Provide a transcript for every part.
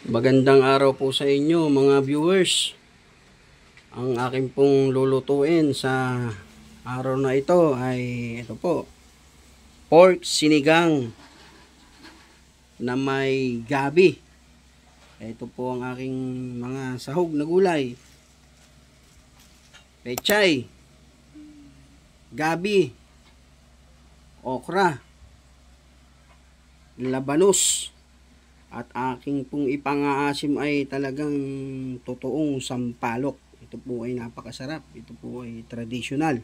Magandang araw po sa inyo mga viewers. Ang aking pong lulutuin sa araw na ito ay ito po, pork sinigang na may gabi. Ito po ang aking mga sahog na gulay: pechay, gabi, okra, labanos. At aking pong ipang-aasim ay talagang totoong sampalok. Ito po ay napakasarap. Ito po ay traditional.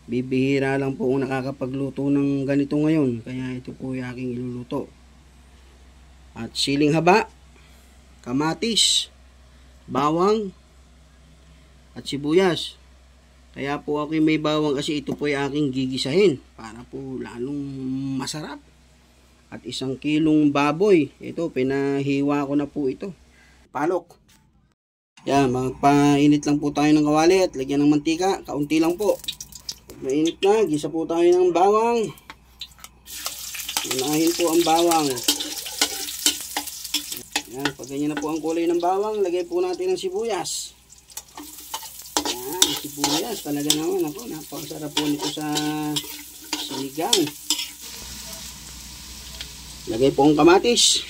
Bibihira lang po ang nakakapagluto ng ganito ngayon. Kaya ito po ay aking iluluto. At siling haba, kamatis, bawang, at sibuyas. Kaya po ako may bawang kasi ito po ay aking gigisahin para po lalong masarap. At 1 kilong baboy. Ito, pinahiwa ko na po ito. Palok. Yan, magpainit lang po tayo ng kawali at lagyan ng mantika. Kaunti lang po. Pag mainit na, gisa po tayo ng bawang. Unahin po ang bawang. Yan, pag ganyan na po ang kulay ng bawang, lagay po natin ng sibuyas. Yan, sibuyas. Talaga naman ako. Napakasarap po nito sa sinigang. Lagay po ang kamatis.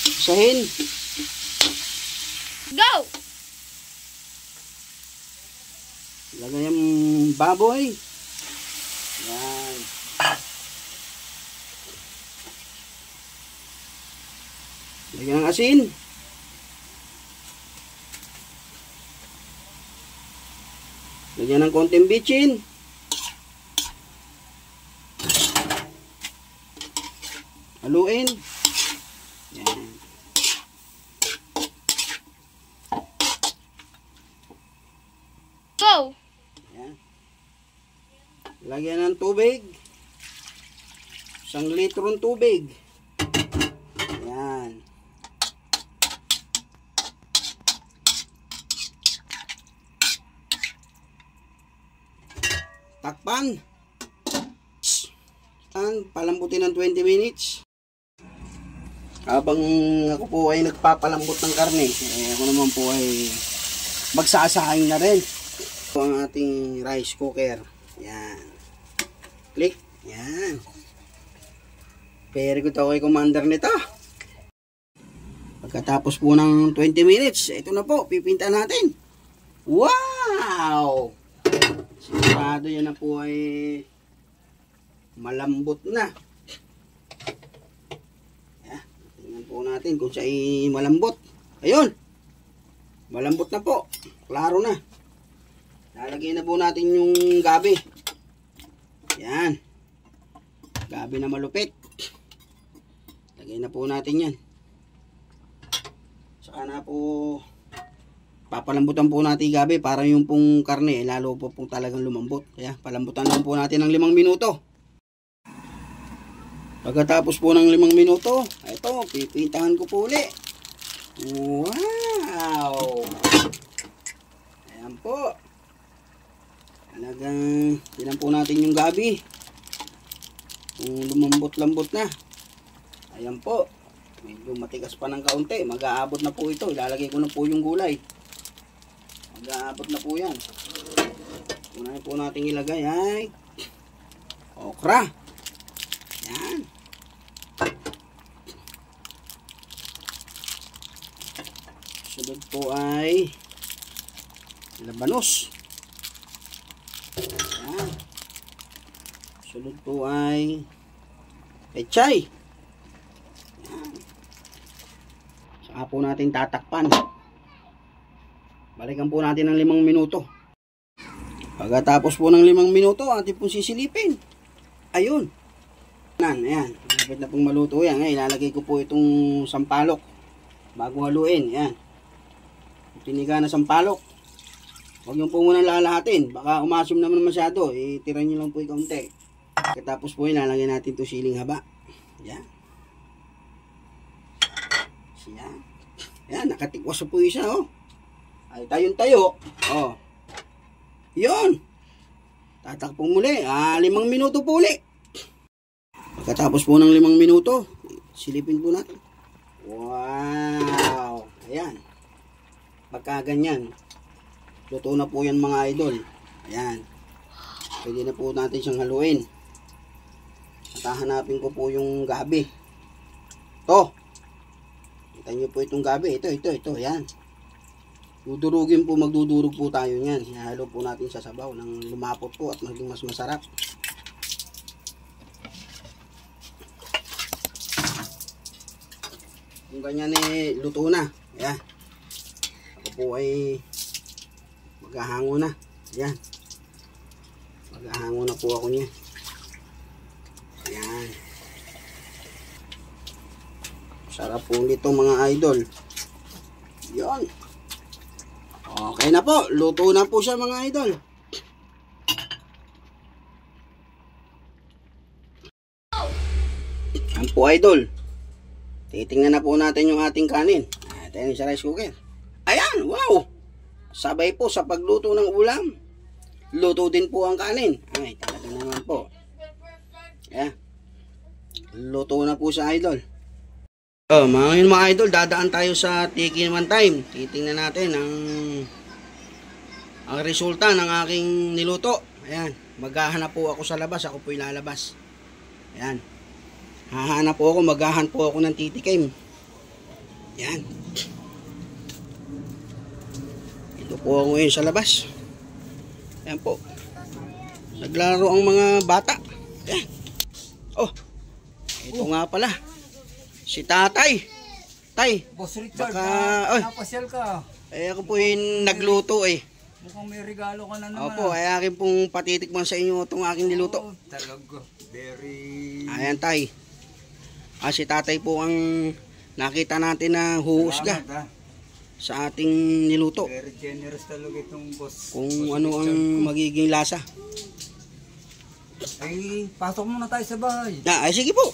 Isahin. Go! Lagay ang baboy. Yan. Lagyan ng asin. Lagyan ng konting bitchin. Haluin. Yan. Go! Yan. Lagyan ng tubig. 1 litrong tubig. Yan. Takpan. Palambutin ng 20 minutes. Habang ako po ay nagpapalambot ng karne, ako naman po ay magsasaing na rin. Ito ang ating rice cooker. Yan. Click. Yan. Very good ako ay commander nito. Pagkatapos po ng 20 minutes, ito na po, pipinta natin. Wow! Sigurado yan na po ay malambot na. Yan. Tingnan po natin kung siya ay malambot. Ayun. Malambot na po. Klaro na. Lalagay na po natin yung gabi. Yan. Gabi na malupit. Lagay na po natin yan. Saka na po papalambutan po natin gabi para yung pong karne lalo po pong talagang lumambot. Kaya palambutan lang po natin ng 5 minuto. Pagkatapos po ng 5 minuto, ito, pipintahan ko po ulit. Wow! Ayan po. Talagang tinan po natin yung gabi. Kung lumambot-lambot na. Ayan po. Medyo matigas pa ng kaunti. Mag-aabot na po ito. Ilalagay ko na po yung gulay. Mag-aabot na po yan. Unahin po natin ilagay ay okra. Yan. Sunod po ay labanos. Yan. Sunod po ay pechay. Yan. Saka po natin tatakpan. Balikan po natin ng 5 minuto. Pagkatapos po ng 5 minuto, atin pong sisilipin. Ayun. Ayan. Malapit na pong maluto yan. Ngayon, ilalagay ko po itong sampalok. Bago haluin. Ayan. Tiniga na sampalok. Huwag yung po muna lalahatin. Baka umasim naman masyado. Tira nyo lang po yung kaunti. Pagkatapos po, ilalagay natin itong siling haba. Ayan. Ayan. Ayan. Nakatikwas po isa, oh. Ay, tayong tayo. Oh. Yun. Tatakpong muli. 5 minuto po ulit. Pagkatapos po ng 5 minuto, silipin po natin. Wow! Ayan. Pagka ganyan, luto na po yan mga idol. Ayan. Pwede na po natin siyang haluin. At hahanapin ko po yung gabi. Ito. Kita nyo po itong gabi. Ito. Ayan. Dudurugin po, magdudurog po tayo niyan. Ihalo po natin sa sabaw nang lumapot po at maging mas masarap. Kung ganyan luto na. Ayan. Ako po ay maghahango na. Ayan. Maghahango na po ako niya. Ayan. Sarap po nito mga idol. Yan. Okay na po. Luto na po siya mga idol. Yan po idol. Titingnan na po natin yung ating kanin. Ito yung sa rice cooker. Ayan. Wow. Sabay po sa pagluto ng ulam. Luto din po ang kanin. Ay talaga naman po. Ayan. Luto na po siya idol. Mga idol, dadaan tayo sa Tiki One Time. Titingnan natin ang resulta ng aking niluto. Ayan, maghahanap po ako sa labas. Ako po ilalabas. Ayan. Hahanap po ako, maghahanap po ako ng titikim. Ayan. Ito po ako ngayon sa labas. Ayan po. Naglaro ang mga bata. Ayan. Oh, ito nga pala. Si tatay. Tay. Boss Richard, napasyal ka. Ako po yung nagluto Mukhang may regalo ka na naman. Opo, ay akin pong patitikman sa inyo itong aking niluto. Talaga. Very... Ayan tay. Si tatay po ang nakita natin na huhusga sa ating niluto. Very generous talaga itong boss. Kung ano ang magiging lasa. Ay, pasok muna tayo sa bahay. Ay sige po.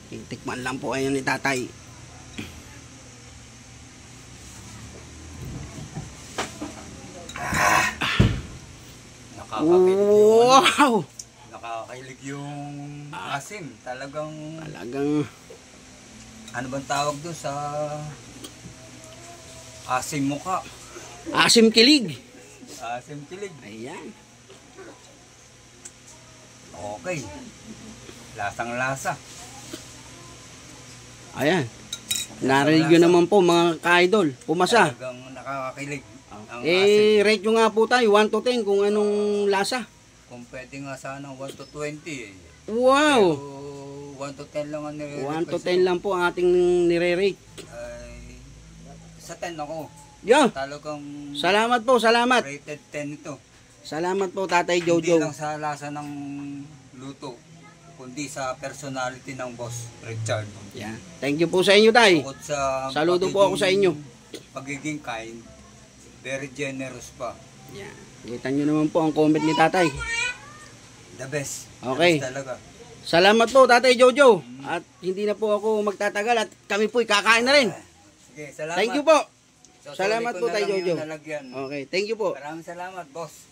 Tikman lang po ayun ni tatay. Wow! Nakakakilig yung asim. Talagang ano bang tawag doon sa asim mukha? Asim kilig. Asim kilig. Ayan. Okay. Lasang lasa. Ayan. Narinig nyo naman po mga ka-idol. Pumasa. Talagang nakakakilig ang asim. Rate nyo nga po tayo 1 to 10 kung anong lasa. Kung pwede nga sana 1 to 20 Wow! Pero 1 to 10 lang ang nire-request. 1 to 10 lang po ang ating nire-rate. Ay, sa 10 ako. Yo! Talagang Salamat po, salamat. rated 10 ito. Salamat po Tatay Hindi Jojo. lang sa lasa ng luto, kundi sa personality ng Boss Richard. Yeah. Thank you po sa inyo, Tay. Bukod sa Saludo po ako sa inyo. Pagiging kind, very generous pa. Yeah. Kita nyo naman po ang comment ni Tatay. The best. Okay. The best talaga. Salamat po Tatay Jojo. At hindi na po ako magtatagal at kami po'y kakain na rin. Sige, salamat. Thank you po. So, Salamat po Tay Jojo. Nalagyan. Okay, thank you po. Maraming salamat, boss.